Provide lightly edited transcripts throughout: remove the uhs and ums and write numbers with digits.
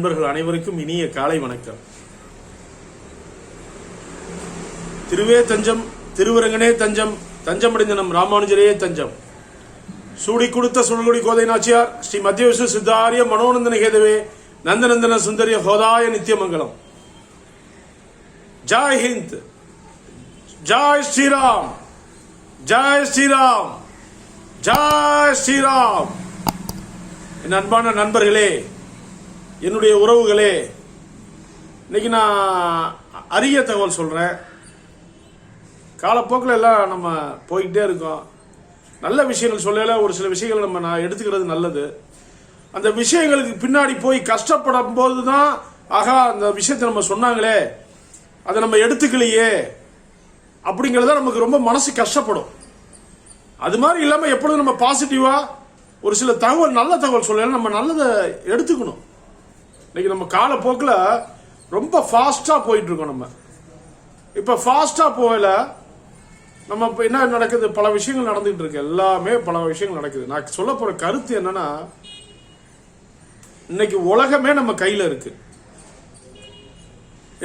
நண்பர்கள் அனைவருக்கும் இனிய காலை வணக்கம். திருவே தஞ்சம், திருவரங்கனே தஞ்சம், தஞ்சமடைந்த நம் ராமானுஜரே தஞ்சம். சூடி கொடுத்த சுழல்குடி கோதை நாச்சியார் ஸ்ரீ மத்திய விஷ்ணு சித்தாரிய மனோநந்தன கேதவே நந்தநந்தன சுந்தரிய ஹோதாய நித்தியமங்கலம். ஜாய் ஹிந்த், ஜாய் ஸ்ரீராம், ஜாய் ஸ்ரீராம், ஜாய் ஸ்ரீராம். என் அன்பான நண்பர்களே, என்னுடைய உறவுகளே, இன்னைக்கு நான் அரிய தகவல் சொல்றேன். காலப்போக்கில் எல்லாம் நம்ம போய்கிட்டே இருக்கோம். நல்ல விஷயங்கள் சொல்லல, ஒரு சில விஷயங்கள் நான் எடுத்துக்கிறது நல்லது. அந்த விஷயங்களுக்கு பின்னாடி போய் கஷ்டப்படும் போதுதான் ஆகா அந்த விஷயத்தை நம்ம சொன்னாங்களே, அதை நம்ம எடுத்துக்கலையே அப்படிங்கறத நமக்கு ரொம்ப மனசு கஷ்டப்படும். அது மாதிரி இல்லாம எப்பொழுதும் நம்ம பாசிட்டிவா ஒரு சில தகவல், நல்ல தகவல் சொல்லல, நம்ம நல்லதை எடுத்துக்கணும். இன்னைக்கு நம்ம காலப்போக்கில் ரொம்ப ஃபாஸ்டா போயிட்டு இருக்கோம். நம்ம இப்ப ஃபாஸ்டா போகல, நம்ம இப்ப என்ன நடக்குது, பல விஷயங்கள் நடந்துட்டு இருக்கு. எல்லாமே பல விஷயங்கள் நடக்குது. நான் சொல்ல போற கருத்து என்னன்னா, இன்னைக்கு உலகமே நம்ம கையில இருக்கு.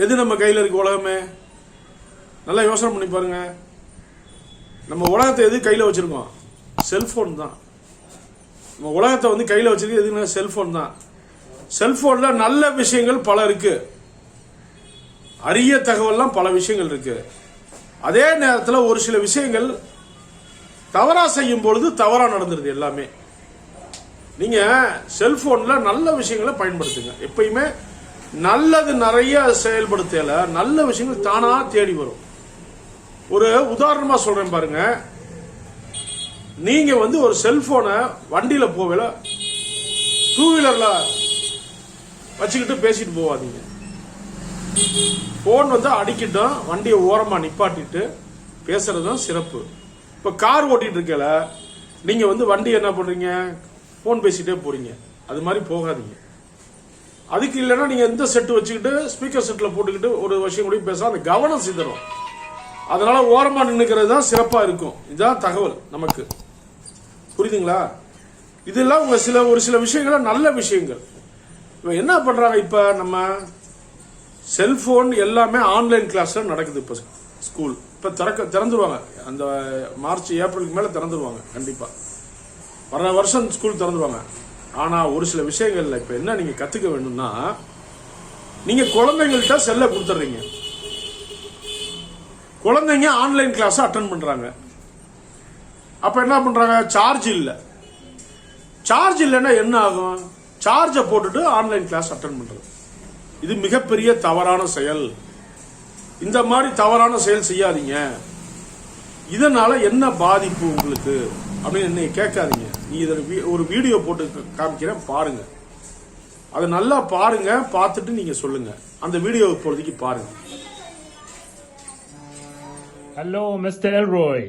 எது நம்ம கையில இருக்கு? உலகமே. நல்லா யோசனை பண்ணி பாருங்க. நம்ம உலகத்தை எது கையில வச்சிருக்கோம்? செல்போன் தான். நம்ம உலகத்தை கையில வச்சிருக்கு எதுனா செல்போன் தான். செல்போன்ல நல்ல விஷயங்கள் பல இருக்கு, அரிய தகவல்லாம் பல விஷயங்கள் இருக்கு. அதே நேரத்தில் ஒரு சில விஷயங்கள் தவறா செய்யும் பொழுது தவறா நடந்துருது. எல்லாமே நீங்க செல்போன்ல நல்ல விஷயங்களை பயன்படுத்துங்க. எப்பயுமே நல்லது நிறைய செயல்படுத்தல, நல்ல விஷயங்கள் தானா தேடி வரும். ஒரு உதாரணமா சொல்றேன் பாருங்க. நீங்க ஒரு செல்போனை வண்டியில போகல, டூ வீலர்ல வச்சுக்கிட்டு பேசிட்டு போவாதீங்க. போன் அடிக்கிட்டோம், வண்டியை ஓரமா நிப்பாட்டிட்டு பேசுறதுதான் சிறப்பு. இப்ப கார் ஓட்டிட்டு இருக்கல, நீங்க வண்டி என்ன பண்றீங்க, போன் பேசிட்டே போறீங்க. அது மாதிரி போகாதீங்க. அதுக்கு இல்லைன்னா நீங்க எந்த செட்டு வச்சுக்கிட்டு ஸ்பீக்கர் செட்ல போட்டுக்கிட்டு ஒரு விஷயம் கூட பேச, அந்த கவனம் சிதறும். அதனால ஓரமா நின்னுக்கிறது தான் சிறப்பா இருக்கும். இதுதான் தகவல் நமக்கு. புரியுதுங்களா? இதெல்லாம் ஒரு சில விஷயங்கள் நல்ல விஷயங்கள். என்ன பண்றாங்க, இப்ப நம்ம செல்போன் எல்லாமே ஆன்லைன் கிளாஸ்ல நடக்குது. இப்ப ஸ்கூல் இப்ப திறந்துருவாங்க. அந்த மார்ச் ஏப்ரலுக்கு மேல திறந்துருவாங்க. கண்டிப்பா வர வருஷம் ஸ்கூல் திறந்துருவாங்க. ஆனா ஒரு சில விஷயங்கள்ல இப்ப என்ன நீங்க கத்துக்க வேண்டும்னா, நீங்க குழந்தைங்கள்ட்ட செல்ல கொடுத்துறீங்க. குழந்தைங்க ஆன்லைன் கிளாஸ் அட்டென்ட் பண்றாங்க. அப்ப என்ன பண்றாங்க, சார்ஜ் இல்ல. சார்ஜ் இல்லைன்னா என்ன ஆகும், சார்ஜை போட்டுட்டு ஆன்லைன் கிளாஸ் அட்டென்ட் பண்றது. இது மிகப்பெரிய தவறான செயல். இந்த மாதிரி தவறான செயல் செய்யாதீங்க. இதனால என்ன பாதிப்பு உங்களுக்கு அப்படின்னு என்ன கேட்காதீங்க. நீ ஒரு வீடியோ போட்டு காமிக்கிறேன், பாருங்க. அதை நல்லா பாருங்க, பார்த்துட்டு நீங்க சொல்லுங்க. அந்த வீடியோ இப்போதைக்கு பாருங்க. Hello, Mr. Elroy.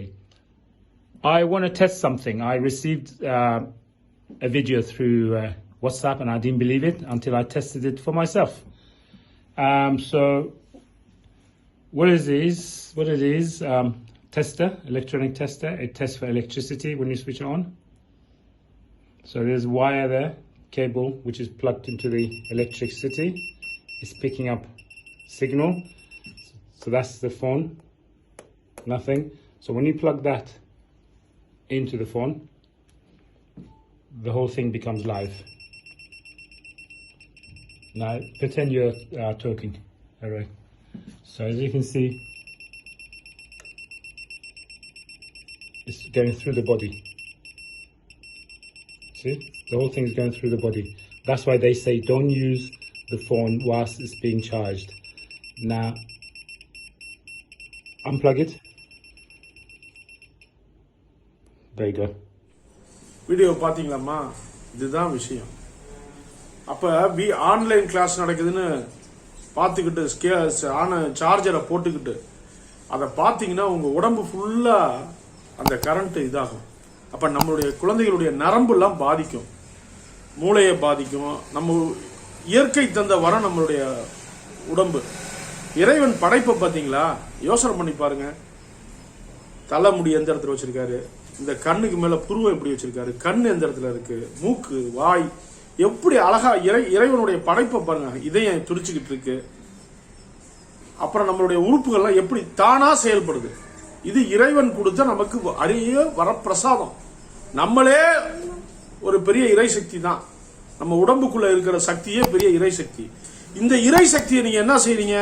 I want to test something. I received a video through WhatsApp and I didn't believe it until I tested it for myself. So what it is, tester, electronic tester. It tests for electricity when you switch it on. So there's wire there, cable, which is plugged into the electricity. It's picking up signal. So that's the phone. Nothing. So when you plug that into the phone, the whole thing becomes live. Now pretend you're talking. All right. So as you can see, it's going through the body. See, the whole thing is going through the body. That's why they say don't use the phone whilst it's being charged. Now unplug it. There you go. Video பாத்தீங்களாமா? இதுதான் விஷயம். அப்ப online class நடக்குதுன்னு பார்த்துக்கிட்டு சார்ஜரை போட்டுக்கிட்டு அதை பார்த்தீங்கன்னா உங்க உடம்பு ஃபுல்லா அந்த கரண்ட் இதாகும். அப்ப நம்மளுடைய குழந்தைகளுடைய நரம்பு எல்லாம் பாதிக்கும், மூளையை பாதிக்கும். நம்ம இயற்கை தந்த வரம் நம்மளுடைய உடம்பு. இறைவன் படைப்பை பார்த்தீங்களா? யோசனை பண்ணி பாருங்க. தலைமுடி எந்த இடத்துல வச்சிருக்காரு, இந்த கண்ணுக்கு மேல புருவம் எப்படி வச்சிருக்காரு, கண் எந்த இடத்துல இருக்கு, மூக்கு, வாய் எப்படி அழகா இறைவனுடைய படைப்பை பாருங்க, இதயம் துடிச்சுக்கிட்டு இருக்கு. அப்புறம் நம்மளுடைய உறுப்புகள்லாம் எப்படி தானா செயல்படுது. இது இறைவன் கொடுத்த நமக்கு அரிய வரப்பிரசாதம். நம்மளே ஒரு பெரிய இறை சக்தி தான். நம்ம உடம்புக்குள்ள இருக்கிற சக்தியே பெரிய இறை சக்தி. இந்த இறை சக்தியை நீங்க என்ன செய்றீங்க,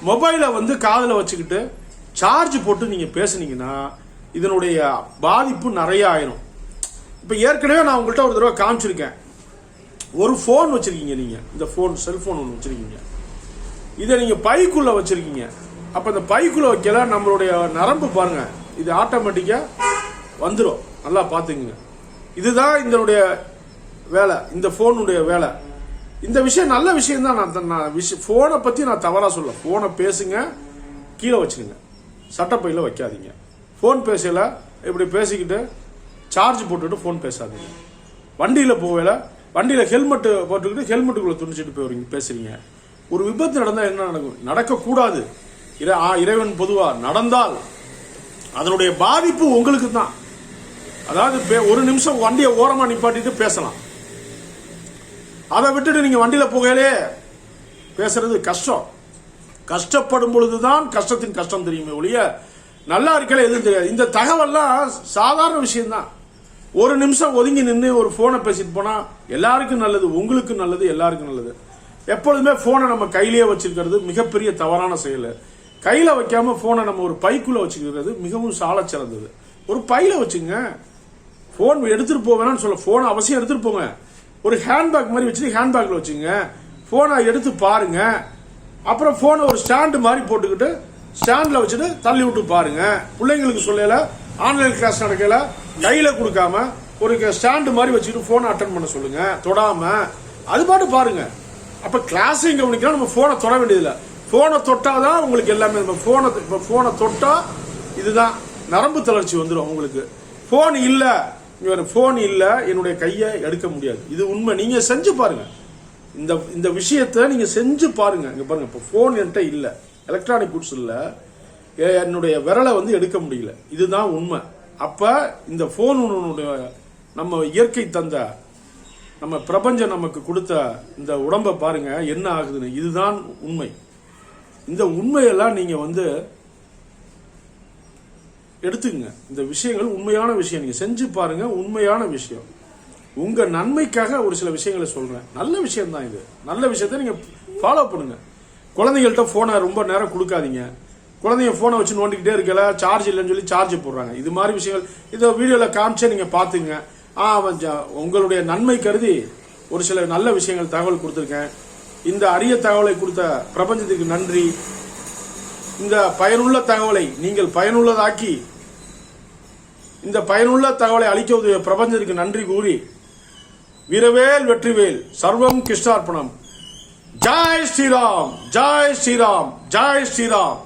மொபைலை வந்து காதுல வச்சுக்கிட்டு சார்ஜ் போட்டு நீங்க பேசுனீங்கன்னா இதனுடைய பாதிப்பு நிறைய ஆயிரும். இப்ப ஏற்கனவே நான் உங்கள்கிட்ட ஒரு தடவை காமிச்சிருக்கேன். ஒரு போன் வச்சிருக்கீங்க நீங்க, இந்த போன் செல்போன் ஒன்று வச்சிருக்கீங்க, இதை நீங்க பைக்குள்ள வச்சிருக்கீங்க. அப்ப இந்த பைக்குள்ள வைக்கல நம்மளுடைய நரம்பு பாருங்க, இது ஆட்டோமேட்டிக்கா வந்துடும். நல்லா பாத்துங்க, இதுதான் இதனுடைய வேலை, இந்த போனுடைய வேலை. இந்த விஷயம் நல்ல விஷயம் தான். போனை பத்தி நான் தவறா சொல்ல. போனை பேசுங்க, கீழே வச்சுக்கோங்க, சட்டப்பையில வைக்காதீங்க. போன் பேசல இப்படி பேசிக்கிட்டு சார்ஜ் போட்டுட்டு போன் பேசாதீங்க. வண்டியில போகல, வண்டியில ஹெல்மெட் போட்டுக்கிட்டு ஹெல்மெட்டுக்குள்ள துணிச்சிட்டு போறீங்க பேசுறீங்க. ஒரு விபத்து நடந்தா என்ன நடக்கும்? நடக்கக்கூடாது. இறைவன் பொதுவா நடந்தால் அதனுடைய பாதிப்பு உங்களுக்கு தான். அதாவது ஒரு நிமிஷம் வண்டியை ஓரமா நிப்பாட்டிட்டு பேசலாம். அதை விட்டுட்டு நீங்க வண்டியில போகலே பேசுறது கஷ்டம். கஷ்டப்படும் பொழுதுதான் கஷ்டத்தின் கஷ்டம் தெரியுமே ஒழிய நல்லா இருக்கல எதுவும் தெரியாது. இந்த தகவல்லாம் சாதாரண விஷயம்தான். ஒரு நிமிஷம் ஒதுங்கி நின்று ஒரு போனை பேசிட்டு போனா எல்லாருக்கும் நல்லது, உங்களுக்கு நல்லது, எல்லாருக்கும் நல்லது. எப்பொழுதுமே போனை நம்ம கையிலேயே வச்சிருக்கிறது மிகப்பெரிய தவறான செயல். கையில வைக்காம போனை நம்ம ஒரு பைக்குள்ள வச்சுக்கிறது மிகவும் சால சிறந்தது. ஒரு பையில வச்சுங்க. போன் எடுத்துட்டு போவேன்னு சொல்ல, போனை அவசியம் எடுத்துட்டு போங்க. ஒரு ஹேண்ட்பேக் மாதிரி வச்சுட்டு ஹேண்ட்பேக்ல வச்சுங்க. போனை எடுத்து பாருங்க. அப்புறம் போனை ஒரு ஸ்டாண்டு மாதிரி போட்டுக்கிட்டு ஸ்டாண்ட்ல வச்சுட்டு தள்ளி விட்டு பாருங்க. பிள்ளைங்களுக்கு சொல்லல, ஆன்லைன் கிளாஸ் நடக்கல, கையில கொடுக்காம ஒரு ஸ்டாண்டு மாதிரி வச்சுட்டு போனை அட்டன் பண்ண சொல்லுங்க, தொடாம. அது பாட்டு பாருங்க. அப்ப கிளாஸையும் கவனிக்கலாம். நம்ம போனை தொட வேண்டியதில்லை. போனை தொட்டாதான் உங்களுக்கு எல்லாமே. நம்ம போனை தொட்டா இதுதான் நரம்பு தளர்ச்சி வந்துடும் உங்களுக்கு. போன் இல்ல, போன் இல்ல, என்னுடைய கையை எடுக்க முடியாது. இது உண்மை. நீங்க செஞ்சு பாருங்க. இந்த விஷயத்தை நீங்க செஞ்சு பாருங்க. இங்க பாருங்க, இப்ப போன் என்கிட்ட இல்ல, எலக்ட்ரானிக் குட்ஸ் இல்ல, என்னுடைய விரலை வந்து எடுக்க முடியல. இதுதான் உண்மை. அப்ப இந்த போன் நம்ம இயற்கை தந்த, நம்ம பிரபஞ்சம் நமக்கு கொடுத்த இந்த உடம்பை பாருங்க என்ன ஆகுதுன்னு. இதுதான் உண்மை. இந்த உண்மையெல்லாம் நீங்க வந்து எடுத்துக்கங்க. இந்த விஷயங்கள் உண்மையான விஷயம். நீங்க செஞ்சு பாருங்க, உண்மையான விஷயம். உங்க நன்மைக்காக ஒரு சில விஷயங்களை சொல்றேன். நல்ல விஷயம் தான் இது. நல்ல விஷயத்த நீங்க ஃபாலோ பண்ணுங்க. குழந்தைகள்கிட்ட போனை ரொம்ப நேரம் கொடுக்காதீங்க. குழந்தைங்க போனை வச்சு நோண்டிக்கிட்டே இருக்கல, சார்ஜ் இல்லைன்னு சொல்லி சார்ஜ் போடுறாங்க. இது மாதிரி விஷயங்கள் இதை வீடியோல காமிச்சே நீங்க பாத்துங்க. உங்களுடைய நன்மை கருதி ஒரு சில நல்ல விஷயங்கள் தகவல் கொடுத்திருக்கேன். இந்த அரிய தகவலை கொடுத்த பிரபஞ்சத்துக்கு நன்றி. இந்த பயனுள்ள தகவலை நீங்கள் பயனுள்ளதாக்கி இந்த பயனுள்ள தகவலை அளிக்க உதவிய பிரபஞ்சத்துக்கு நன்றி கூறி, வீரவேல் வெற்றிவேல், சர்வம் கிருஷ்ணார்ப்பணம். ஜெய் ஸ்ரீராம், ஜெய் ஸ்ரீராம், ஜெய் ஸ்ரீராம்.